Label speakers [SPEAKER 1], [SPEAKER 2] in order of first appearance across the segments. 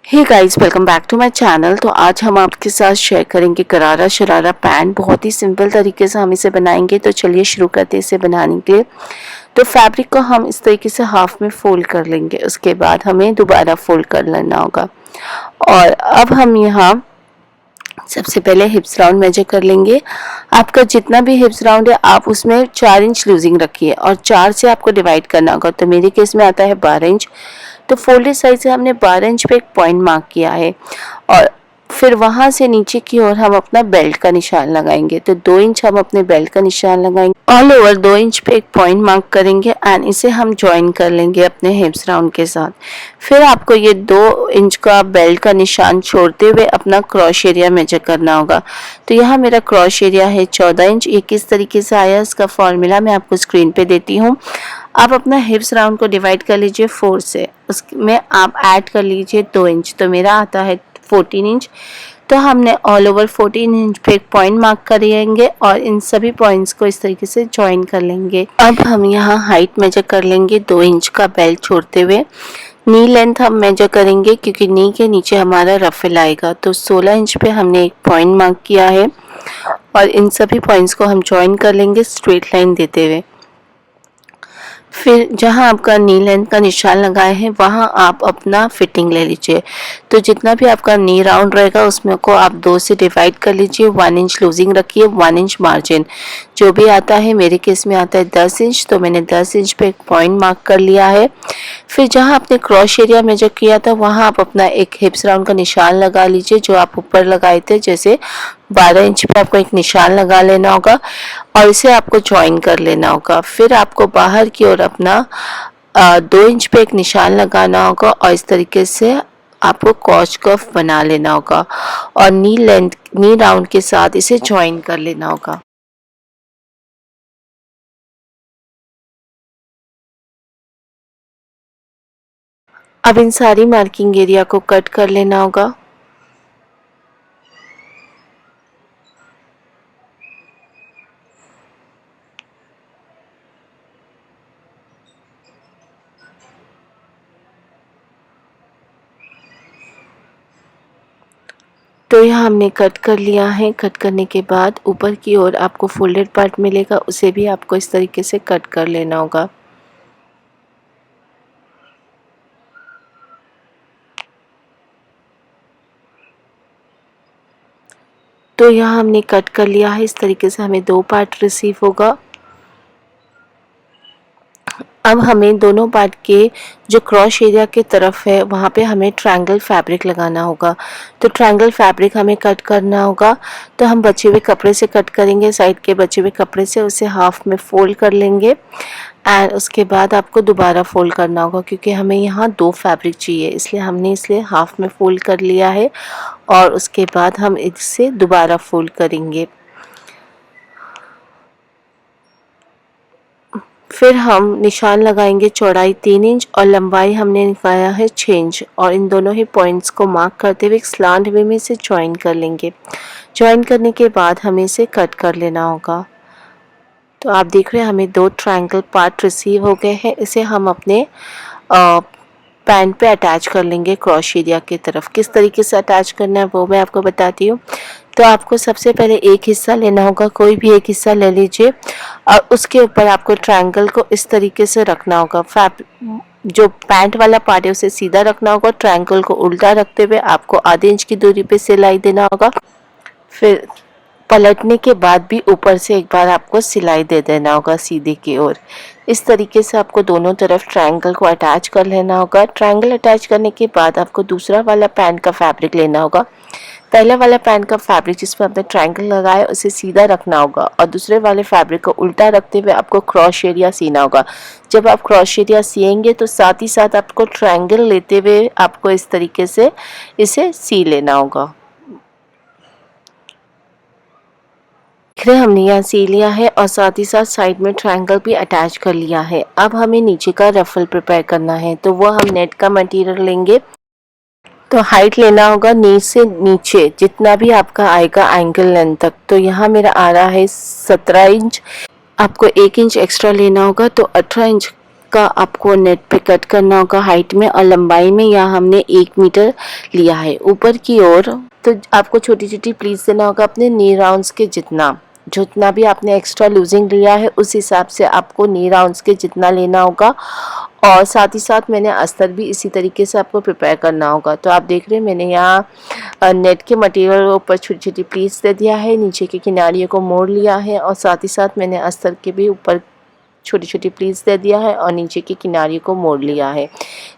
[SPEAKER 1] Hey guys, welcome back to my channel. तो आज हम आपके साथ शेयर करेंगे गरारा शरारा पैंट। बहुत ही सिंपल तरीके से हम इसे बनाएंगे। तो चलिए शुरू करते हैं इसे बनाने के लिए। तो फैब्रिक को हम इस तरीके से हाफ में फोल्ड कर लेंगे। उसके बाद हमें दोबारा फोल्ड कर लेना होगा। और अब हम यहाँ सबसे पहले हिप्स राउंड मेजर कर लेंगे। आपका जितना भी हिप्स राउंड है आप उसमें 4 इंच लूजिंग रखिए और 4 से आपको डिवाइड करना होगा। तो मेरे केस में आता है 12 इंच। तो फोल्डेड साइड से हमने 12 इंच पे एक पॉइंट मार्क किया है और फिर वहां से नीचे की ओर हम अपना बेल्ट का निशान लगाएंगे। तो 2 इंच हम अपने बेल्ट का निशान लगाएंगे। ऑल ओवर 2 इंच पे एक पॉइंट मार्क करेंगे एंड इसे हम ज्वाइन कर लेंगे अपने हिप्स राउंड के साथ। फिर आपको ये 2 इंच का बेल्ट का निशान छोड़ते हुए अपना क्रॉस एरिया मेजर करना होगा। तो यहाँ मेरा क्रॉस एरिया है 14 इंच। ये किस तरीके से आया इसका फॉर्मूला मैं आपको स्क्रीन पे देती हूँ। आप अपना हिप्स राउंड को डिवाइड कर लीजिए 4 से, उसमें आप ऐड कर लीजिए 2 इंच। तो मेरा आता है 14 इंच। तो हमने ऑल ओवर 14 इंच पे एक पॉइंट मार्क करेंगे और इन सभी पॉइंट्स को इस तरीके से ज्वाइन कर लेंगे। अब हम यहाँ हाइट मेजर कर लेंगे 2 इंच का बेल्ट छोड़ते हुए। नी लेंथ हम मेजर करेंगे क्योंकि नी के नीचे हमारा रफल आएगा। तो 16 इंच पे हमने एक पॉइंट मार्क किया है और इन सभी पॉइंट्स को हम ज्वाइन कर लेंगे स्ट्रेट लाइन देते हुए। फिर जहां आपका नी लेंथ का निशान लगाए हैं वहां आप अपना फिटिंग ले लीजिए। तो जितना भी आपका नी राउंड रहेगा उसमें को आप 2 से डिवाइड कर लीजिए। 1 इंच लूजिंग रखिए, 1 इंच मार्जिन जो भी आता है। मेरे केस में आता है 10 इंच। तो मैंने 10 इंच पे एक पॉइंट मार्क कर लिया है। फिर जहां आपने क्रॉस एरिया मेजर किया था वहां आप अपना एक हिप्स राउंड का निशान लगा लीजिए जो आप ऊपर लगाए थे। जैसे 12 इंच पे आपको एक निशान लगा लेना होगा और इसे आपको ज्वाइन कर लेना होगा। फिर आपको बाहर की ओर अपना 2 इंच पे एक निशान लगाना होगा और इस तरीके से आपको क्रॉस कर्व बना लेना होगा और नी राउंड के साथ इसे ज्वाइन कर लेना होगा। अब इन सारी मार्किंग एरिया को कट कर लेना होगा। तो यहाँ हमने कट कर लिया है। कट करने के बाद ऊपर की ओर आपको फोल्डेड पार्ट मिलेगा, उसे भी आपको इस तरीके से कट कर लेना होगा। तो यहाँ हमने कट कर लिया है। इस तरीके से हमें 2 पार्ट रिसीव होगा। अब हमें दोनों पार्ट के जो क्रॉस एरिया के तरफ है वहाँ पे हमें ट्रायंगल फैब्रिक लगाना होगा। तो ट्रायंगल फैब्रिक हमें कट करना होगा। तो हम बचे हुए कपड़े से कट करेंगे। साइड के बचे हुए कपड़े से उसे हाफ में फोल्ड कर लेंगे एंड उसके बाद आपको दोबारा फोल्ड करना होगा क्योंकि हमें यहाँ 2 फैब्रिक चाहिए, इसलिए हाफ में फोल्ड कर लिया है और उसके बाद हम इसे दोबारा फोल्ड करेंगे। फिर हम निशान लगाएंगे चौड़ाई 3 इंच और लंबाई हमने निकाला है 6 इंच और इन दोनों ही पॉइंट्स को मार्क करते हुए एक स्लांट वे में इसे ज्वाइन कर लेंगे। ज्वाइन करने के बाद हमें इसे कट कर लेना होगा। तो आप देख रहे हैं हमें 2 ट्रायंगल पार्ट रिसीव हो गए हैं। इसे हम अपने पैंट पे अटैच कर लेंगे क्रॉस एरिया की तरफ। किस तरीके से अटैच करना है वो मैं आपको बताती हूँ। तो आपको सबसे पहले एक हिस्सा लेना होगा, कोई भी एक हिस्सा ले लीजिए और उसके ऊपर आपको ट्रायंगल को इस तरीके से रखना होगा। जो पैंट वाला पार्ट है उसे सीधा रखना होगा। ट्रायंगल को उल्टा रखते हुए आपको आधे इंच की दूरी पे सिलाई देना होगा। फिर पलटने के बाद भी ऊपर से एक बार आपको सिलाई दे देना होगा सीधे की ओर। इस तरीके से आपको दोनों तरफ ट्रायंगल को अटैच कर लेना होगा। ट्रायंगल अटैच करने के बाद आपको दूसरा वाला पैंट का फैब्रिक लेना होगा। पहले वाला पैंट का फैब्रिक जिस पर आपने ट्रायंगल लगाया उसे सीधा रखना होगा और दूसरे वाले फैब्रिक को उल्टा रखते हुए आपको क्रॉस एरिया सीना होगा। जब आप क्रॉस एरिया सिएंगे तो साथ ही साथ आपको ट्रायंगल लेते हुए आपको इस तरीके से इसे सी लेना होगा। फिर हमने यहाँ सी लिया है और साथ ही साथ साइड में ट्रायंगल भी अटैच कर लिया है। अब हमें नीचे का रफल प्रिपेयर करना है। तो वो हम नेट का मटेरियल लेंगे। तो हाइट लेना होगा नी से नीचे जितना भी आपका आएगा एंकल लेंथ तक। तो यहाँ मेरा आ रहा है 17 इंच। आपको 1 इंच एक्स्ट्रा लेना होगा तो 18 इंच का आपको नेट पे कट करना होगा हाइट में, और लंबाई में यहाँ हमने 1 मीटर लिया है ऊपर की ओर। तो आपको छोटी छोटी प्लीट्स देना होगा अपने नी राउंड्स के जितना भी आपने एक्स्ट्रा लूजिंग लिया है उस हिसाब से आपको नी राउंड्स के जितना लेना होगा। और साथ ही साथ मैंने अस्तर भी इसी तरीके से आपको प्रिपेयर करना होगा। तो आप देख रहे हैं मैंने यहाँ नेट के मटेरियल के ऊपर छोटी छोटी प्लीट्स दे दिया है, नीचे के किनारियों को मोड़ लिया है, और साथ ही साथ मैंने अस्तर के भी ऊपर छोटी छोटी प्लीट्स दे दिया है और नीचे की किनारी को मोड़ लिया है।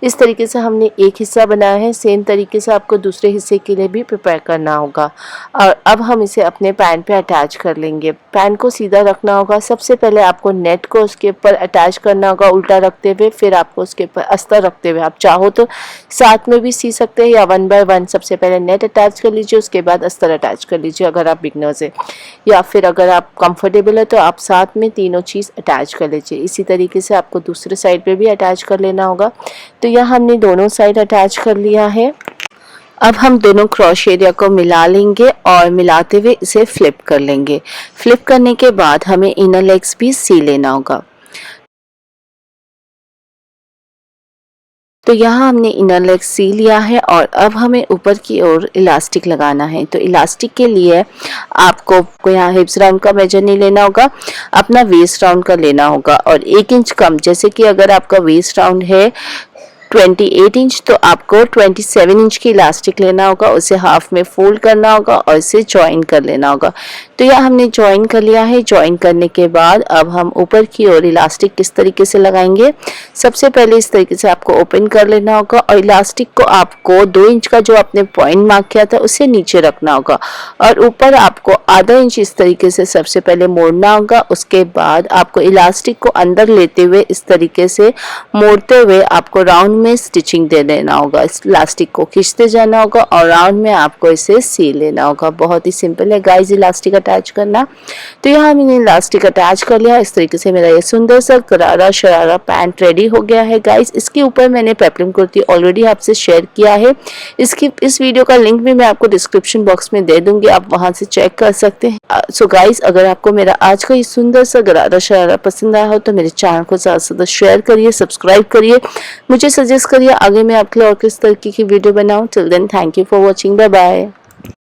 [SPEAKER 1] इस तरीके से हमने एक हिस्सा बनाया है। सेम तरीके से आपको दूसरे हिस्से के लिए भी प्रिपेयर करना होगा। और अब हम इसे अपने पैन पे अटैच कर लेंगे। पैन को सीधा रखना होगा। सबसे पहले आपको नेट को उसके ऊपर अटैच करना होगा उल्टा रखते हुए, फिर आपको उसके ऊपर अस्तर रखते हुए। आप चाहो तो साथ में भी सी सकते हैं या 1 बाय 1 सबसे पहले नेट अटैच कर लीजिए, उसके बाद अस्तर अटैच कर लीजिए अगर आप बिगनर्स हैं, या फिर अगर आप कंफर्टेबल है तो आप साथ में तीनों चीज़ अटैच कर लीजिए। इसी तरीके से आपको दूसरे साइड पे भी अटैच कर लेना होगा। तो यहाँ हमने दोनों साइड अटैच कर लिया है। अब हम दोनों क्रॉस एरिया को मिला लेंगे और मिलाते हुए इसे फ्लिप कर लेंगे। फ्लिप करने के बाद हमें इनर लेग्स भी सी लेना होगा। तो यहाँ हमने इनर लेग सी लिया है और अब हमें ऊपर की ओर इलास्टिक लगाना है। तो इलास्टिक के लिए आपको यहाँ हिप्स राउंड का मेजर नहीं लेना होगा, अपना वेस्ट राउंड का लेना होगा और 1 इंच कम। जैसे कि अगर आपका वेस्ट राउंड है 28 इंच तो आपको 27 इंच की इलास्टिक लेना होगा, उसे हाफ में फोल्ड करना होगा और इसे ज्वाइन कर लेना होगा। तो यह हमने ज्वाइन कर लिया है। ज्वाइन करने के बाद अब हम ऊपर की ओर इलास्टिक किस तरीके से लगाएंगे, सबसे पहले इस तरीके से आपको ओपन कर लेना होगा और इलास्टिक को आपको 2 इंच का जो आपने पॉइंट मार्क किया था उसे नीचे रखना होगा और ऊपर आपको आधा इंच इस तरीके से सबसे पहले मोड़ना होगा। उसके बाद आपको इलास्टिक को अंदर लेते हुए इस तरीके से मोड़ते हुए आपको राउंड में स्टिचिंग दे देना होगा। इस इलास्टिक को खींचते जाना होगा और राउंड में आपको इसे सी लेना होगा। बहुत ही सिंपल है गाइस इलास्टिक अटैच करना। तो यहाँ मैंने इलास्टिक अटैच कर लिया। इस तरीके से मेरा ये सुंदर सा गरारा शरारा पैंट रेडी हो गया है गाइस। इसके ऊपर मैंने पेप्लम कुर्ती ऑलरेडी आपसे शेयर किया है। इस वीडियो का लिंक भी मैं आपको डिस्क्रिप्शन बॉक्स में दे दूंगी, आप वहां से चेक कर सकते हैं। सो गाइस अगर आपको मेरा आज का ये सुंदर सा गरारा शरारा पसंद आया हो तो मेरे चैनल को ज़्यादा से ज़्यादा शेयर करिए, सब्सक्राइब करिए, मुझे सजेस्ट करिए आगे मैं आपके लिए और किस तरीके की वीडियो बनाऊं। Till then thank you for watching, bye bye.